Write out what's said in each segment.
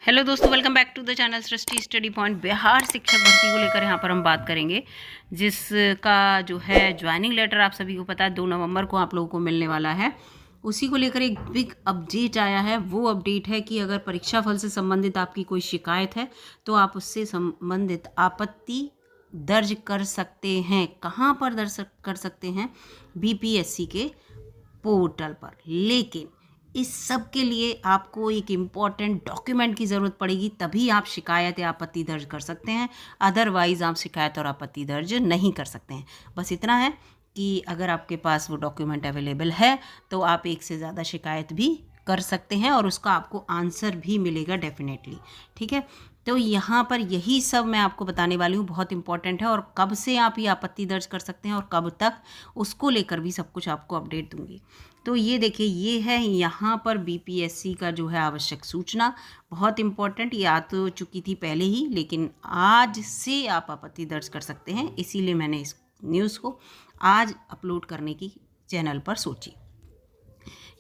Hello दोस्तों, welcome back to the channel Srishti study point. Bihar शिक्षक भर्ती को लेकर यहाँ पर हम बात करेंगे, जिसका जो है ज्वाइनिंग लेटर आप सभी को पता है 2 नवंबर को आप लोगों को मिलने वाला है। उसी को लेकर एक बिग अपडेट आया है। वो अपडेट है कि अगर परीक्षा फल से संबंधित आपकी कोई शिकायत है तो आप उससे संबंधित आपत्ति दर्ज कर सकते हैं। कहाँ पर दर्ज कर सकते हैं? बीपीएससी के पोर्टल पर। लेकिन इस सब के लिए आपको एक इम्पॉर्टेंट डॉक्यूमेंट की ज़रूरत पड़ेगी, तभी आप शिकायत या आपत्ति दर्ज कर सकते हैं। अदरवाइज़ आप शिकायत और आपत्ति दर्ज नहीं कर सकते हैं। बस इतना है कि अगर आपके पास वो डॉक्यूमेंट अवेलेबल है तो आप एक से ज़्यादा शिकायत भी कर सकते हैं और उसका आपको आंसर भी मिलेगा डेफिनेटली। ठीक है, तो यहाँ पर यही सब मैं आपको बताने वाली हूँ, बहुत इंपॉर्टेंट है। और कब से आप ये आपत्ति दर्ज कर सकते हैं और कब तक, उसको लेकर भी सब कुछ आपको अपडेट दूंगी। तो ये देखिए, ये है यहाँ पर बीपीएससी का जो है आवश्यक सूचना, बहुत इंपॉर्टेंट। ये आ तो चुकी थी पहले ही, लेकिन आज से आप आपत्ति दर्ज कर सकते हैं, इसीलिए मैंने इस न्यूज़ को आज अपलोड करने की चैनल पर सोची।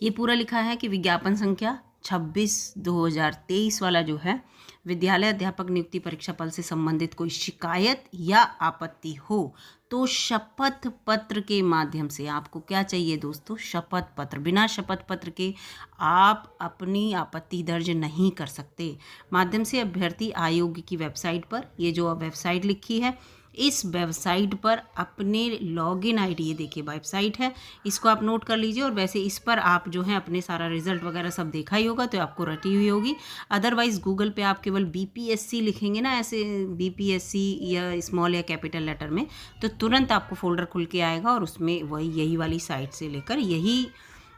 ये पूरा लिखा है कि विज्ञापन संख्या 26/2023 वाला जो है, विद्यालय अध्यापक नियुक्ति परीक्षा फल से संबंधित कोई शिकायत या आपत्ति हो तो शपथ पत्र के माध्यम से, आपको क्या चाहिए दोस्तों? शपथ पत्र। बिना शपथ पत्र के आप अपनी आपत्ति दर्ज नहीं कर सकते। माध्यम से अभ्यर्थी आयोग की वेबसाइट पर, ये जो वेबसाइट लिखी है, इस वेबसाइट पर अपने लॉगिन आईडी, ये देखिए वेबसाइट है, इसको आप नोट कर लीजिए। और वैसे इस पर आप जो है अपने सारा रिजल्ट वगैरह सब देखा ही होगा, तो आपको रटी हुई होगी। अदरवाइज़ गूगल पे आप केवल बीपीएससी लिखेंगे ना, ऐसे बीपीएससी या स्मॉल या कैपिटल लेटर में, तो तुरंत आपको फोल्डर खुल के आएगा और उसमें वही यही वाली साइट से लेकर यही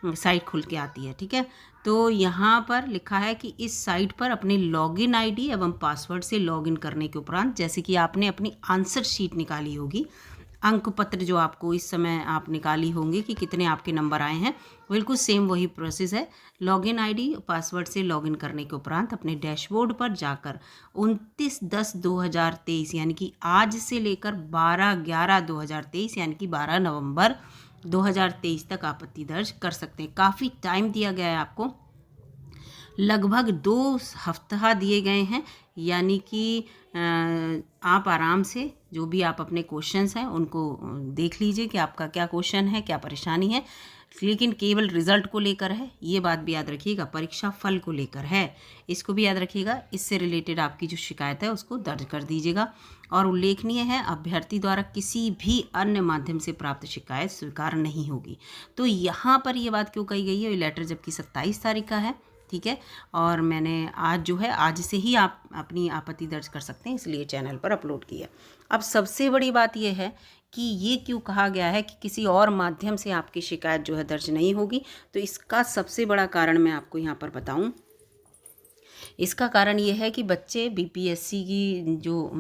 साइट खुल के आती है। ठीक है, तो यहाँ पर लिखा है कि इस साइट पर अपने लॉगिन आईडी एवं पासवर्ड से लॉगिन करने के उपरांत, जैसे कि आपने अपनी आंसर शीट निकाली होगी, अंक पत्र जो आपको इस समय आप निकाली होंगी कि कितने आपके नंबर आए हैं, बिल्कुल सेम वही प्रोसेस है। लॉगिन आईडी पासवर्ड से लॉगिन करने के उपरांत अपने डैशबोर्ड पर जाकर 29/10/2023 यानी कि आज से लेकर 12/11/2023 यानी कि 12 नवंबर 2023 तक आपत्ति दर्ज कर सकते हैं। काफ़ी टाइम दिया गया है आपको, लगभग 2 हफ्ता दिए गए हैं। यानी कि आप आराम से जो भी आप अपने क्वेश्चंस हैं उनको देख लीजिए कि आपका क्या क्वेश्चन है, क्या परेशानी है। लेकिन केवल रिजल्ट को लेकर है, ये बात भी याद रखिएगा। परीक्षा फल को लेकर है, इसको भी याद रखिएगा। इससे रिलेटेड आपकी जो शिकायत है उसको दर्ज कर दीजिएगा। और उल्लेखनीय है, अभ्यर्थी द्वारा किसी भी अन्य माध्यम से प्राप्त शिकायत स्वीकार नहीं होगी। तो यहाँ पर ये बात क्यों कही गई है? ये लेटर जबकि 27 तारीख का है, ठीक है, और मैंने आज जो है, आज से ही आप अपनी आपत्ति दर्ज कर सकते हैं, इसलिए चैनल पर अपलोड किया। अब सबसे बड़ी बात यह है कि ये क्यों कहा गया है कि किसी और माध्यम से आपकी शिकायत जो है दर्ज नहीं होगी। तो इसका सबसे बड़ा कारण मैं आपको यहाँ पर बताऊँ। इसका कारण ये है कि बच्चे बीपीएससी की जो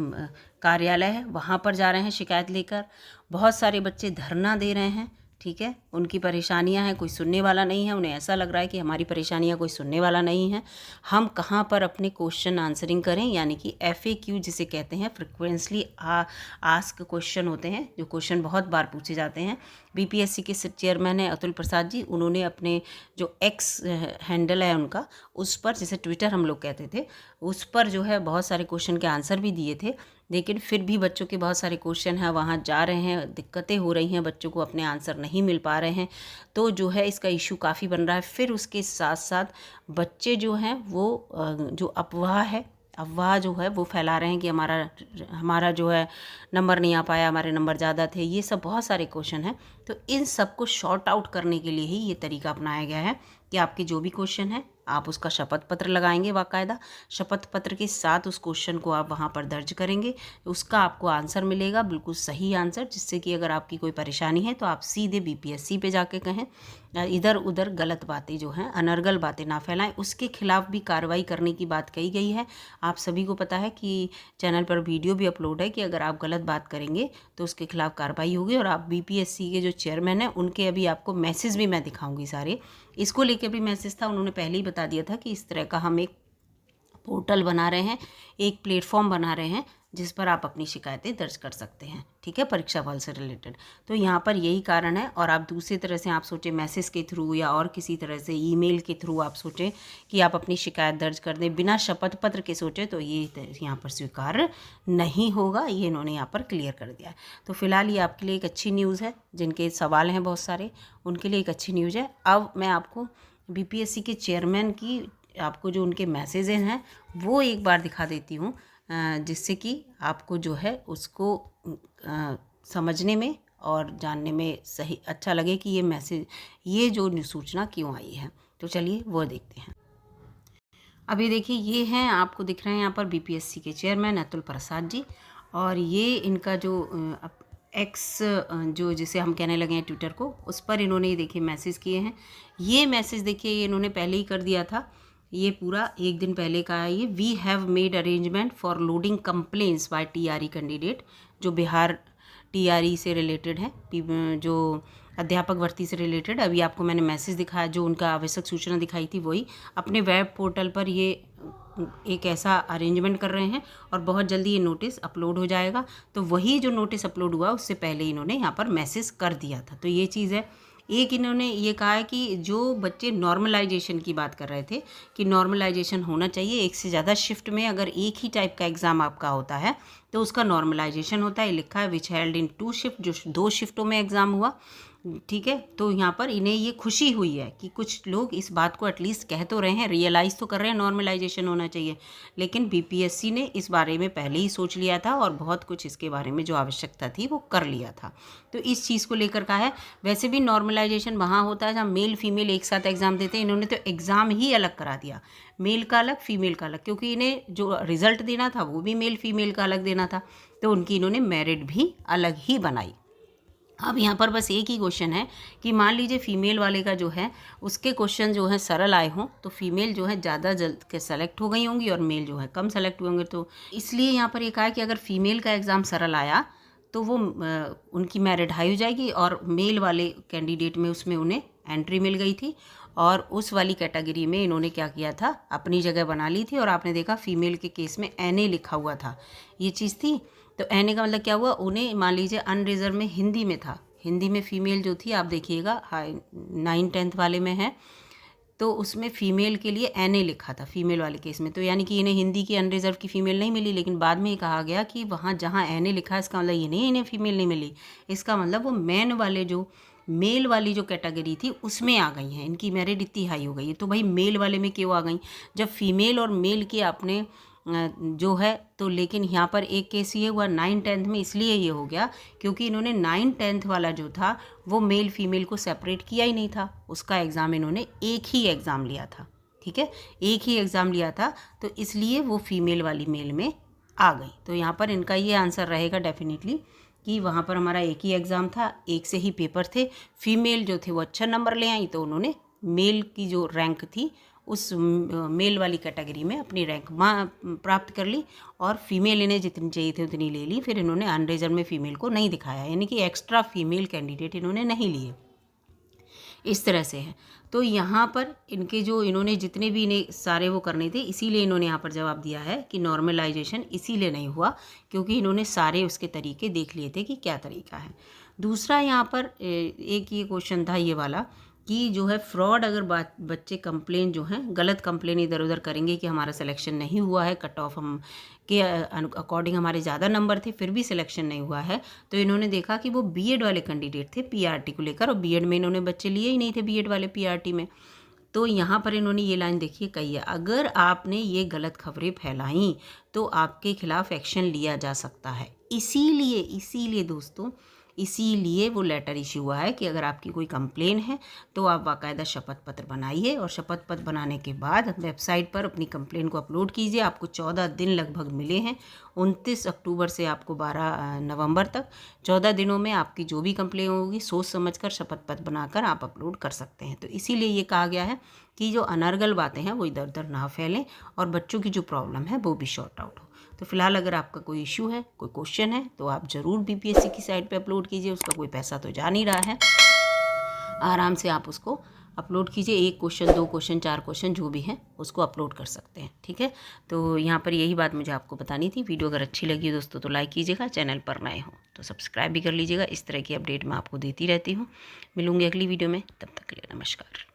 कार्यालय है वहाँ पर जा रहे हैं शिकायत लेकर। बहुत सारे बच्चे धरना दे रहे हैं, ठीक है, उनकी परेशानियां हैं, कोई सुनने वाला नहीं है। उन्हें ऐसा लग रहा है कि हमारी परेशानियां कोई सुनने वाला नहीं है, हम कहाँ पर अपने क्वेश्चन आंसरिंग करें, यानी कि FAQ जिसे कहते हैं, फ्रिक्वेंटली आस्क क्वेश्चन होते हैं, जो क्वेश्चन बहुत बार पूछे जाते हैं। बीपीएससी के चेयरमैन है अतुल प्रसाद जी, उन्होंने अपने जो एक्स हैंडल है उनका, उस पर, जैसे ट्विटर हम लोग कहते थे, उस पर जो है बहुत सारे क्वेश्चन के आंसर भी दिए थे। लेकिन फिर भी बच्चों के बहुत सारे क्वेश्चन हैं, वहाँ जा रहे हैं, दिक्कतें हो रही हैं, बच्चों को अपने आंसर नहीं मिल पा रहे हैं, तो जो है इसका इशू काफ़ी बन रहा है। फिर उसके साथ साथ बच्चे जो हैं वो जो अफवाह जो है वो फैला रहे हैं कि हमारा जो है नंबर नहीं आ पाया, हमारे नंबर ज़्यादा थे, ये सब बहुत सारे क्वेश्चन हैं। तो इन सब को शॉर्ट आउट करने के लिए ही ये तरीका अपनाया गया है कि आपके जो भी क्वेश्चन है आप उसका शपथ पत्र लगाएंगे, बाकायदा शपथ पत्र के साथ उस क्वेश्चन को आप वहाँ पर दर्ज करेंगे, उसका आपको आंसर मिलेगा, बिल्कुल सही आंसर, जिससे कि अगर आपकी कोई परेशानी है तो आप सीधे बीपीएससी पे जाके कहें। इधर उधर गलत बातें जो हैं, अनर्गल बातें ना फैलाएं, उसके खिलाफ भी कार्रवाई करने की बात कही गई है। आप सभी को पता है कि चैनल पर वीडियो भी अपलोड है कि अगर आप गलत बात करेंगे तो उसके खिलाफ कार्रवाई होगी। और आप बीपीएससी के जो चेयरमैन हैं उनके अभी आपको मैसेज भी मैं दिखाऊंगी सारे, इसको लेकर भी मैसेज था, उन्होंने पहले ही बता दिया था कि इस तरह का हम एक पोर्टल बना रहे हैं, एक प्लेटफॉर्म बना रहे हैं जिस पर आप अपनी शिकायतें दर्ज कर सकते हैं, ठीक है, परीक्षा फल से रिलेटेड। तो यहाँ पर यही कारण है। और आप दूसरी तरह से आप सोचें मैसेज के थ्रू या और किसी तरह से ईमेल के थ्रू आप सोचें कि आप अपनी शिकायत दर्ज कर दें बिना शपथ पत्र के सोचें, तो ये यहाँ पर स्वीकार्य नहीं होगा। ये इन्होंने यहाँ पर क्लियर कर दिया है। तो फिलहाल ये आपके लिए एक अच्छी न्यूज़ है। जिनके सवाल हैं बहुत सारे, उनके लिए एक अच्छी न्यूज़ है। अब मैं आपको बीपीएससी के चेयरमैन की आपको जो उनके मैसेजेस हैं वो एक बार दिखा देती हूँ, जिससे कि आपको जो है उसको समझने में और जानने में सही अच्छा लगे कि ये मैसेज, ये जो सूचना क्यों आई है। तो चलिए वो देखते हैं। अभी देखिए, ये हैं, आपको दिख रहे हैं यहाँ पर बीपीएससी के चेयरमैन अतुल प्रसाद जी। और ये इनका जो एक्स जो जिसे हम कहने लगे हैं ट्विटर को, उस पर इन्होंने देखिए मैसेज किए हैं। ये मैसेज देखिए ये इन्होंने पहले ही कर दिया था, ये पूरा एक दिन पहले का है ये। We have made arrangement for loading complaints by TRE candidate, जो बिहार टीआरई से रिलेटेड है, जो अध्यापक भर्ती से रिलेटेड। अभी आपको मैंने मैसेज दिखाया, जो उनका आवश्यक सूचना दिखाई थी वही। अपने वेब पोर्टल पर ये एक ऐसा अरेंजमेंट कर रहे हैं और बहुत जल्दी ये नोटिस अपलोड हो जाएगा। तो वही जो नोटिस अपलोड हुआ उससे पहले इन्होंने यहाँ पर मैसेज कर दिया था। तो ये चीज़ है। एक इन्होंने ये कहा है कि जो बच्चे नॉर्मलाइजेशन की बात कर रहे थे कि नॉर्मलाइजेशन होना चाहिए, एक से ज़्यादा शिफ्ट में अगर एक ही टाइप का एग्ज़ाम आपका होता है तो उसका नॉर्मलाइजेशन होता है। लिखा है विच हेल्ड इन 2 शिफ्ट, जो 2 शिफ्टों में एग्ज़ाम हुआ, ठीक है। तो यहाँ पर इन्हें ये खुशी हुई है कि कुछ लोग इस बात को एटलीस्ट कह तो रहे हैं, रियलाइज़ तो कर रहे हैं नॉर्मलाइजेशन होना चाहिए। लेकिन बीपीएससी ने इस बारे में पहले ही सोच लिया था और बहुत कुछ इसके बारे में जो आवश्यकता थी वो कर लिया था। तो इस चीज़ को लेकर कहा है। वैसे भी नॉर्मलाइजेशन वहाँ होता है जहाँ मेल फीमेल एक साथ एग्ज़ाम देते हैं। इन्होंने तो एग्ज़ाम ही अलग करा दिया, मेल का अलग फीमेल का अलग, क्योंकि इन्हें जो रिज़ल्ट देना था वो भी मेल फीमेल का अलग देना था। तो उनकी इन्होंने मेरिट भी अलग ही बनाई। अब यहाँ पर बस एक ही क्वेश्चन है कि मान लीजिए फीमेल वाले का जो है उसके क्वेश्चन जो है सरल आए हों, तो फीमेल जो है ज़्यादा जल्द के सेलेक्ट हो गई होंगी और मेल जो है कम सेलेक्ट हुए होंगे। तो इसलिए यहाँ पर ये कहा है कि अगर फीमेल का एग्ज़ाम सरल आया तो वो उनकी मेरिट हाई हो जाएगी, और मेल वाले कैंडिडेट में उसमें उन्हें एंट्री मिल गई थी और उस वाली कैटेगरी में इन्होंने क्या किया था, अपनी जगह बना ली थी। और आपने देखा फीमेल के केस में NA लिखा हुआ था, ये चीज़ थी। तो NA का मतलब क्या हुआ, उन्हें मान लीजिए अनरिजर्व में हिंदी में था, हिंदी में फीमेल जो थी आप देखिएगा 9th-10th वाले में है, तो उसमें फ़ीमेल के लिए NA लिखा था फीमेल वाले केस में। तो यानी कि इन्हें हिंदी की अनरिजर्व की फ़ीमेल नहीं मिली। लेकिन बाद में ये कहा गया कि वहाँ जहाँ NA लिखा है इसका मतलब ये नहीं इन्हें फ़ीमेल नहीं मिली, इसका मतलब वो मेन वाले जो मेल वाली जो कैटेगरी थी उसमें आ गई हैं, इनकी मेरिट इतनी हाई हो गई है। तो भाई मेल वाले में क्यों आ गई, जब फीमेल और मेल के आपने जो है तो। लेकिन यहाँ पर एक केस ये हुआ 9th-10th में, इसलिए ये हो गया क्योंकि इन्होंने 9th-10th वाला जो था वो मेल फीमेल को सेपरेट किया ही नहीं था। उसका एग्ज़ाम इन्होंने एक ही एग्ज़ाम लिया था, ठीक है, एक ही एग्ज़ाम लिया था, तो इसलिए वो फीमेल वाली मेल में आ गई। तो यहाँ पर इनका ये आंसर रहेगा डेफिनेटली कि वहाँ पर हमारा एक ही एग्ज़ाम था, एक से ही पेपर थे। फीमेल जो थे वो अच्छा नंबर ले आई, तो उन्होंने मेल की जो रैंक थी उस मेल वाली कैटेगरी में अपनी रैंक प्राप्त कर ली, और फीमेल इन्हें जितनी चाहिए थी उतनी ले ली। फिर इन्होंने अनरिजर्व में फ़ीमेल को नहीं दिखाया, यानी कि एक्स्ट्रा फीमेल कैंडिडेट इन्होंने नहीं लिए, इस तरह से है। तो यहाँ पर इनके जो इन्होंने जितने भी इन्हें सारे वो करने थे, इसीलिए इन्होंने यहाँ पर जवाब दिया है कि नॉर्मलाइजेशन इसीलिए नहीं हुआ क्योंकि इन्होंने सारे उसके तरीके देख लिए थे कि क्या तरीका है। दूसरा यहाँ पर एक ये क्वेश्चन था ये वाला कि जो है फ्रॉड, अगर बच्चे कंप्लेन जो हैं गलत कंप्लेन इधर उधर करेंगे कि हमारा सिलेक्शन नहीं हुआ है, कट ऑफ हम के अकॉर्डिंग हमारे ज़्यादा नंबर थे फिर भी सिलेक्शन नहीं हुआ है, तो इन्होंने देखा कि वो बीएड वाले कैंडिडेट थे पीआरटी को लेकर, और बीएड में इन्होंने बच्चे लिए ही नहीं थे बीएड वाले पीआरटी में। तो यहाँ पर इन्होंने ये लाइन देखिए कही है, अगर आपने ये गलत खबरें फैलाई तो आपके खिलाफ एक्शन लिया जा सकता है। इसीलिए दोस्तों, इसीलिए वो लेटर इशू हुआ है कि अगर आपकी कोई कंप्लेन है तो आप बाकायदा शपथ पत्र बनाइए, और शपथ पत्र बनाने के बाद वेबसाइट पर अपनी कंप्लेन को अपलोड कीजिए। आपको 14 दिन लगभग मिले हैं, 29 अक्टूबर से आपको 12 नवंबर तक, 14 दिनों में आपकी जो भी कंप्लेन होगी सोच समझकर शपथ पत्र बनाकर आप अपलोड कर सकते हैं। तो इसीलिए ये कहा गया है कि जो अनर्गल बातें हैं वो इधर उधर ना फैलें और बच्चों की जो प्रॉब्लम है वो भी शॉर्ट आउट हो। तो फिलहाल अगर आपका कोई इशू है, कोई क्वेश्चन है, तो आप ज़रूर बीपीएससी की साइट पे अपलोड कीजिए। उसका कोई पैसा तो जा नहीं रहा है, आराम से आप उसको अपलोड कीजिए। 1 क्वेश्चन, 2 क्वेश्चन, 4 क्वेश्चन जो भी है उसको अपलोड कर सकते हैं, ठीक है। तो यहाँ पर यही बात मुझे आपको बतानी थी। वीडियो अगर अच्छी लगी हो दोस्तों तो लाइक कीजिएगा, चैनल पर नए हो तो सब्सक्राइब भी कर लीजिएगा। इस तरह की अपडेट मैं आपको देती रहती हूँ। मिलूँगी अगली वीडियो में, तब तक के लिए नमस्कार।